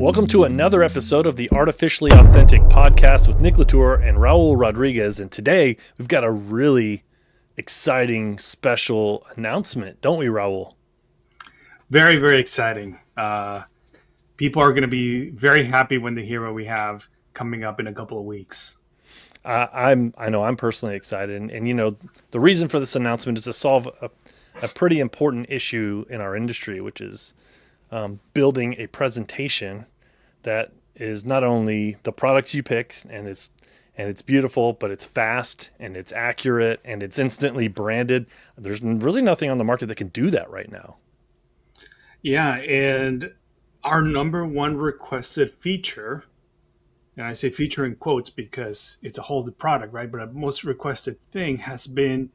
Welcome to another episode of the Artificially Authentic podcast with Nick Latour and Raul Rodriguez. And today we've got a really exciting special announcement, don't we, Raul? Very, very exciting. People are going to be very happy when they hear what we have coming up in a couple of weeks. I know I'm personally excited. And, you know, the reason for this announcement is to solve a pretty important issue in our industry, which is building a presentation that is not only the products you pick and it's beautiful, but it's fast and it's accurate and it's instantly branded. There's really nothing on the market that can do that right now. Yeah, and our number one requested feature, and I say feature in quotes because it's a whole product, right? But our most requested thing has been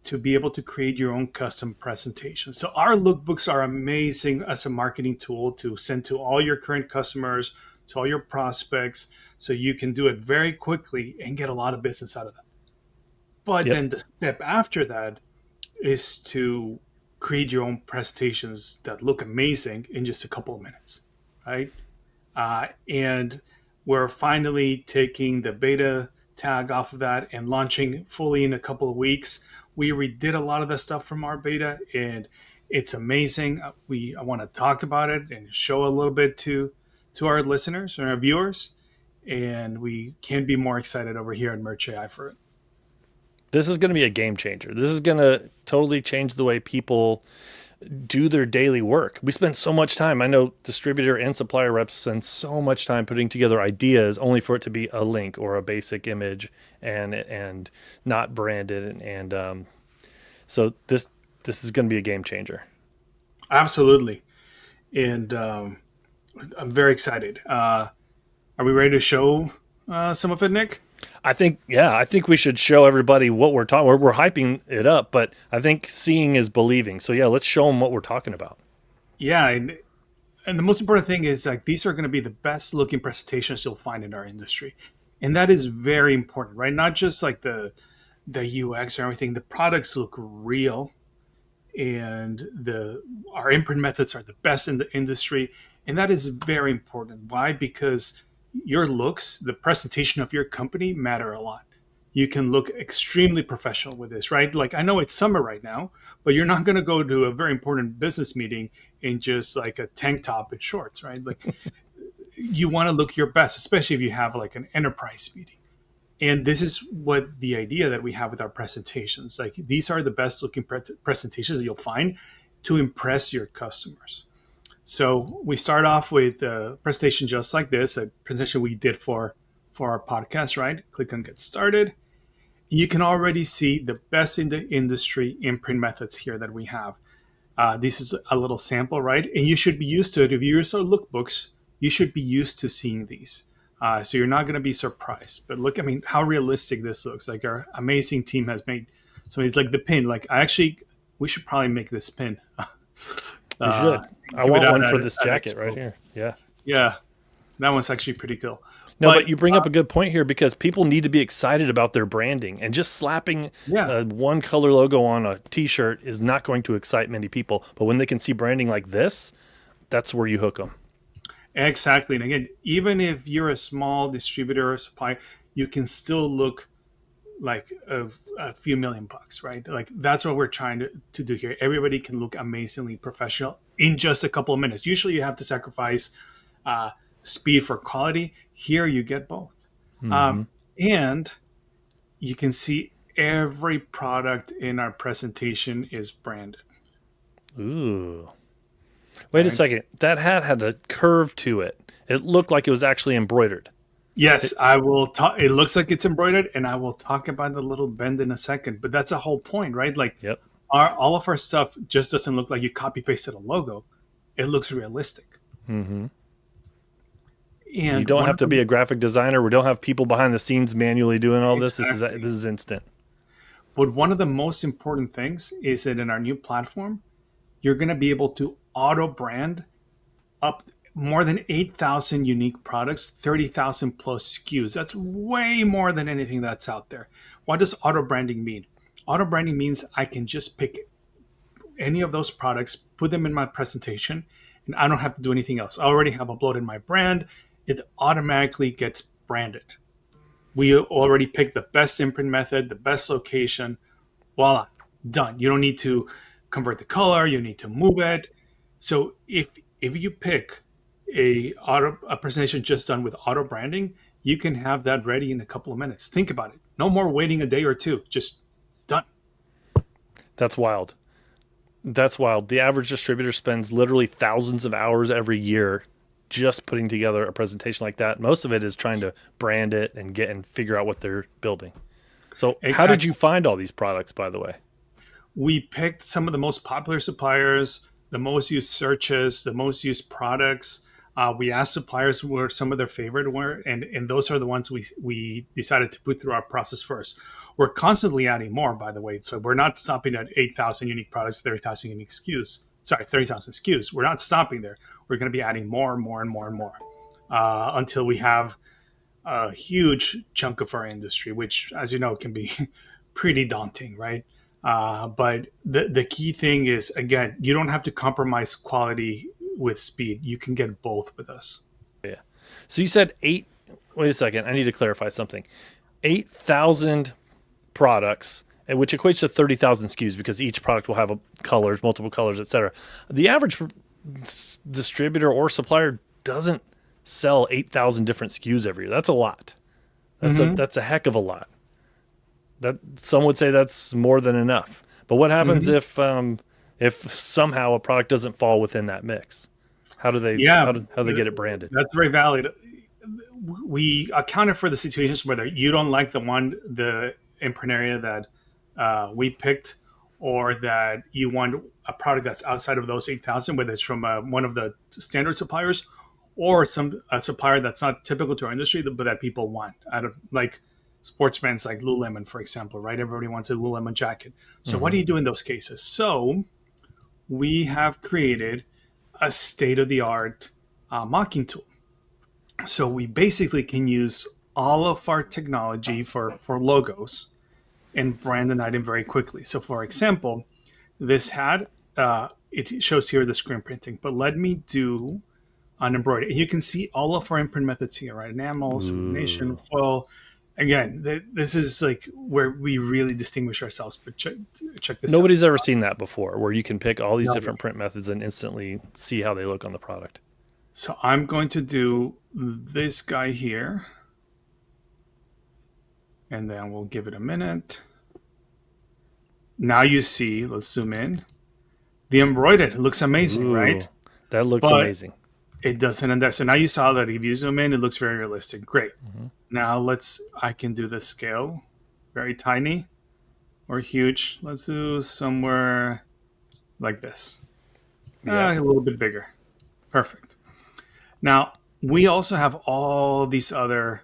to be able to create your own custom presentation. So our lookbooks are amazing as a marketing tool to send to all your current customers, to all your prospects, so you can do it very quickly and get a lot of business out of that. But then the step after that is to create your own presentations that look amazing in just a couple of minutes, right? And we're finally taking the beta tag off of that and launching fully in a couple of weeks. We redid a lot of the stuff from our beta, and it's amazing. I want to talk about it and show a little bit to our listeners and our viewers, and we can't be more excited over here at Merch AI for it. This is going to be a game changer. This is going to totally change the way people do their daily work. We spend so much time. I know distributor and supplier reps spend so much time putting together ideas only for it to be a link or a basic image and not branded. And so this is going to be a game changer. Absolutely. And I'm very excited. Are we ready to show some of it, Nick? I think we should show everybody what we're talking. We're hyping it up, but I think seeing is believing. So yeah, let's show them what we're talking about. Yeah, and the most important thing is like these are going to be the best looking presentations you'll find in our industry, and that is very important, right? Not just like the UX or everything. The products look real, and our imprint methods are the best in the industry, and that is very important. Why? Because your looks, the presentation of your company matter a lot. You can look extremely professional with this, right? Like I know it's summer right now, but you're not going to go to a very important business meeting in just like a tank top and shorts, right? Like you want to look your best, especially if you have like an enterprise meeting. And this is what the idea that we have with our presentations. Like these are the best looking presentations that you'll find to impress your customers. So we start off with a presentation just like this, a presentation we did for our podcast, right? Click on Get Started. You can already see the best in the industry imprint methods here that we have. This is a little sample, right? And you should be used to it. If you use our lookbooks, you should be used to seeing these. So you're not going to be surprised. But look, I mean, how realistic this looks. Like our amazing team has made some of these, like the pin. Like we should probably make this pin. We should. I want one for this jacket right here. Yeah. Yeah. That one's actually pretty cool. No, but you bring up a good point here because people need to be excited about their branding, and just slapping one color logo on a t-shirt is not going to excite many people. But when they can see branding like this, that's where you hook them. Exactly. And again, even if you're a small distributor or supplier, you can still look like a few $1,000,000, right? Like that's what we're trying to do here. Everybody can look amazingly professional in just a couple of minutes. Usually you have to sacrifice speed for quality. Here you get both. Mm-hmm. And you can see every product in our presentation is branded. Ooh. Wait a second. That hat had a curve to it. It looked like it was actually embroidered. Yes, I will talk. It looks like it's embroidered, and I will talk about the little bend in a second. But that's the whole point, right? Like, all of our stuff just doesn't look like you copy pasted a logo. It looks realistic. Mm-hmm. And you don't have to be a graphic designer. We don't have people behind the scenes manually doing all this. This is instant. But one of the most important things is that in our new platform, you're going to be able to auto brand up more than 8,000 unique products, 30,000 plus SKUs. That's way more than anything that's out there. What does auto branding mean? Auto branding means I can just pick any of those products, put them in my presentation, and I don't have to do anything else. I already have uploaded my brand. It automatically gets branded. We already picked the best imprint method, the best location. Voila, done. You don't need to convert the color. You need to move it. So if you pick a presentation just done with auto branding, you can have that ready in a couple of minutes. Think about it. No more waiting a day or two. Just done. That's wild. That's wild. The average distributor spends literally thousands of hours every year just putting together a presentation like that. Most of it is trying to brand it and get and figure out what they're building. So, how did you Exactly. find all these products, by the way? We picked some of the most popular suppliers, the most used searches, the most used products. We asked suppliers where some of their favorite were, and those are the ones we decided to put through our process first. We're constantly adding more, by the way. So we're not stopping at 8,000 unique products, 30,000 unique SKUs. Sorry, 30,000 SKUs. We're not stopping there. We're going to be adding more and more and more and more until we have a huge chunk of our industry, which, as you know, can be pretty daunting, right? But the key thing is, again, you don't have to compromise quality with speed. You can get both with us. Yeah. So you said eight. Wait a second. I need to clarify something. 8,000 products, which equates to 30,000 SKUs because each product will have colors, multiple colors, etc. The average distributor or supplier doesn't sell 8,000 different SKUs every year. That's a lot. Mm-hmm. That's a heck of a lot. That some would say that's more than enough. But what happens Mm-hmm. if somehow a product doesn't fall within that mix? Yeah, How do they get it branded? that's very valid. We accounted for the situations whether you don't like the imprint area that we picked, or that you want a product that's outside of those 8,000, whether it's from one of the standard suppliers or some a supplier that's not typical to our industry, but that people want. Out of like sports brands like Lululemon, for example, right? Everybody wants a Lululemon jacket. So what Hmm. do you do in those cases? So we have created a state of the art mocking tool. So we basically can use all of our technology for logos and brand an item very quickly. So, for example, this hat, it shows here the screen printing, but let me do an embroidery. You can see all of our imprint methods here, right? Enamels, lamination, Ooh. foil. Again, this is like where we really distinguish ourselves. But check this out. Nobody's ever seen that before, where you can pick all these No. different print methods and instantly see how they look on the product. So I'm going to do this guy here, and then we'll give it a minute. Now you see, let's zoom in. The embroidered looks amazing, right? Ooh, that looks But amazing. it doesn't end there. So now you saw that if you zoom in, it looks very realistic. Great. Hmm. Now I can do the scale, very tiny or huge. Let's do somewhere like this. Yeah. A little bit bigger. Perfect. Now, we also have all these other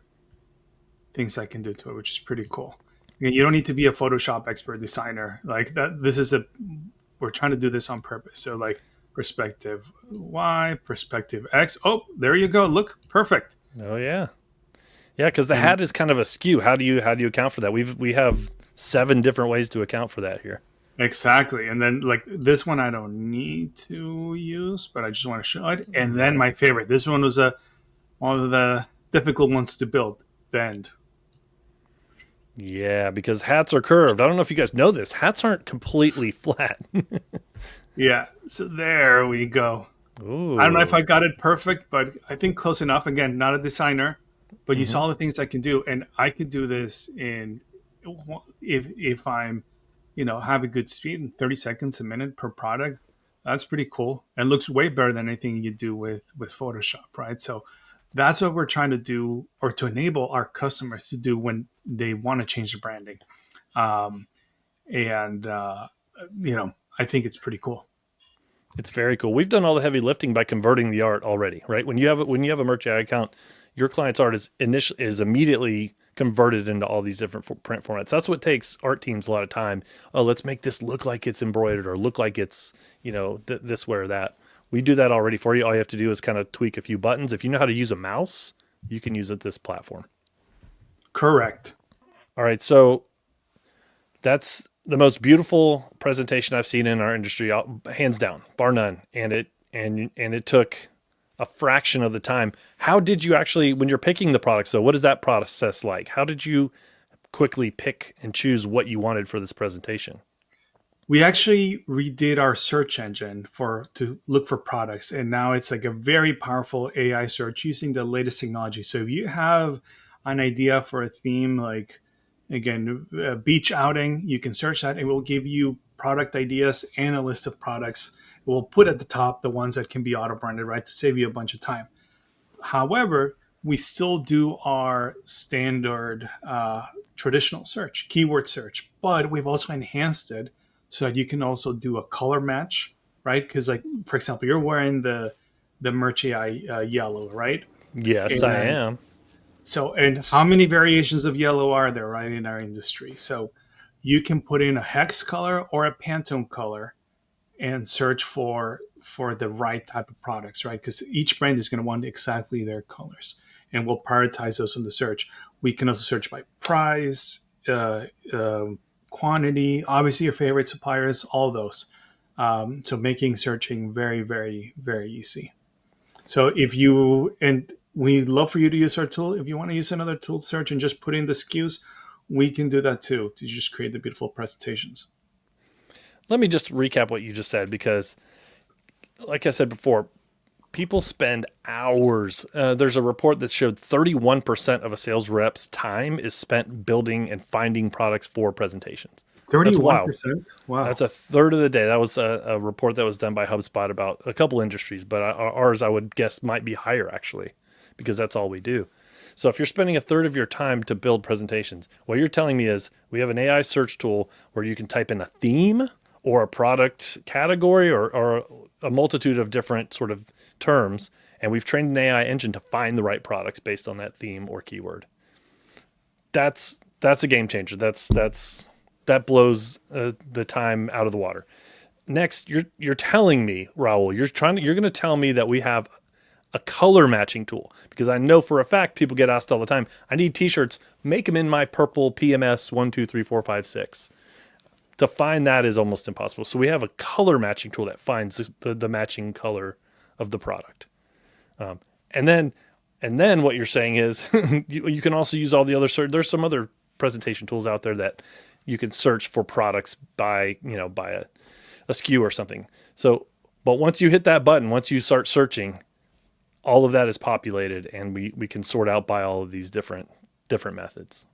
things I can do to it, which is pretty cool. Again, you don't need to be a Photoshop expert designer. Like that, we're trying to do this on purpose. So like perspective Y, perspective X. Oh, there you go. Look, perfect. Oh yeah. Yeah, because the And hat is kind of a skew. How do you account for that? We have 7 different ways to account for that here. exactly. And then like this one I don't need to use, but I just want to show it. And then Right. my favorite. This one was one of the difficult ones to build. Bend. Yeah, because hats are curved. I don't know if you guys know this. Hats aren't completely flat. Yeah. So there we go. I don't know if Ooh. I got it perfect, but I think close enough. Again, not a designer, but you Hmm. saw the things I can do, and I could do this in if I'm, have a good speed in 30 seconds a minute per product. That's pretty cool, and looks way better than anything you do with Photoshop, right? So that's what we're trying to do, or to enable our customers to do when they want to change the branding. Um, and I think it's pretty cool. It's very cool. We've done all the heavy lifting by converting the art already, right? When you have a merch ad account, your client's art is immediately converted into all these different print formats. That's what takes art teams a lot of time. Oh, let's make this look like it's embroidered or look like it's this way or that. We do that already for you. All you have to do is kind of tweak a few buttons. If you know how to use a mouse, you can use it this platform. Correct. All right, so that's the most beautiful presentation I've seen in our industry, hands down, bar none. And and it took a fraction of the time. How did you actually, when you're picking the products, so what is that process like? How did you quickly pick and choose what you wanted for this presentation? We actually redid our search engine for to look for products, and now it's like a very powerful AI search using the latest technology. So if you have an idea for a theme, like again, a beach outing, you can search that. It will give you product ideas and a list of products. It will put at the top the ones that can be auto branded, right, to save you a bunch of time. However, we still do our standard traditional search, keyword search, but we've also enhanced it so that you can also do a color match, right? Because, like, for example, you're wearing the Merch AI yellow, right? Yes, I And am. so, and how many variations of yellow are there, right, in our industry? So, you can put in a hex color or a Pantone color and search for the right type of products, right? Because each brand is going to want exactly their colors, and we'll prioritize those in the search. We can also search by price, quantity, obviously your favorite suppliers, all those. So making searching very, very, very easy. So if you and we love for you to use our tool. If you want to use another tool to search and just put in the SKUs, we can do that too to just create the beautiful presentations. Let me just recap what you just said because, like I said before, people spend hours. There's a report that showed 31% of a sales rep's time is spent building and finding products for presentations. That's wild. 31%. That's Wow. a third of the day. That was a report that was done by HubSpot about a couple industries, but ours, I would guess, might be higher actually, because that's all we do. So if you're spending a third of your time to build presentations, what you're telling me is we have an AI search tool where you can type in a theme or a product category or a multitude of different sort of terms, and we've trained an AI engine to find the right products based on that theme or keyword. That's a game changer. That blows the time out of the water. Next, you're telling me, Raul, you're going to tell me that we have a color matching tool because I know for a fact people get asked all the time. I need T-shirts. Make them in my purple PMS 1, 2, 3, 4, 5, 6. To find that is almost impossible. So we have a color matching tool that finds the matching color of the product. Um, and then what you're saying is you can also use all the other search. There's some other presentation tools out there that you can search for products by a SKU or something. So, but once you hit that button, once you start searching, all of that is populated, and we can sort out by all of these different methods.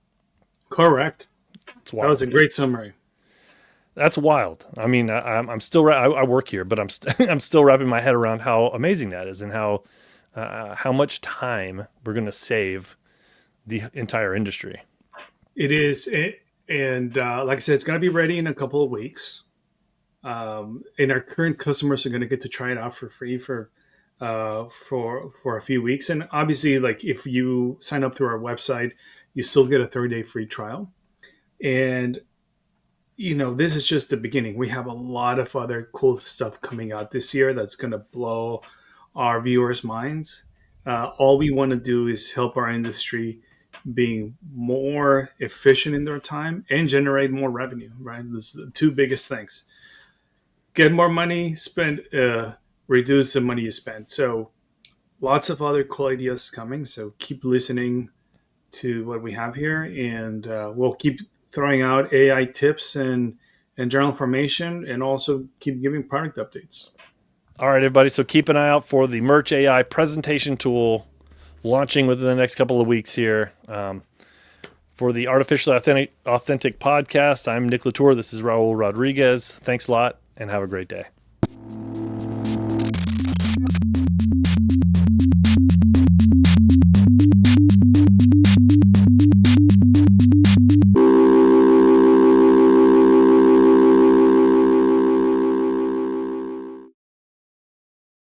Correct. It's That was wild. a great summary. That's wild. I mean, I'm still I work here, but I'm still wrapping my head around how amazing that is and how much time we're going to save the entire industry. It is, and like I said, it's going to be ready in a couple of weeks. And our current customers are going to get to try it out for free for a few weeks. And obviously, like if you sign up through our website, you still get a 30-day free trial. And this is just the beginning. We have a lot of other cool stuff coming out this year that's going to blow our viewers' minds. All we want to do is help our industry being more efficient in their time and generate more revenue, right? Those are the two biggest things. Get more money, reduce the money you spend. So lots of other cool ideas coming. So keep listening to what we have here, and we'll keep throwing out AI tips and general information, and also keep giving product updates. All right, everybody. So keep an eye out for the Merch AI presentation tool launching within the next couple of weeks here. For the Artificially Authentic podcast, I'm Nick Latour. This is Raul Rodriguez. Thanks a lot and have a great day.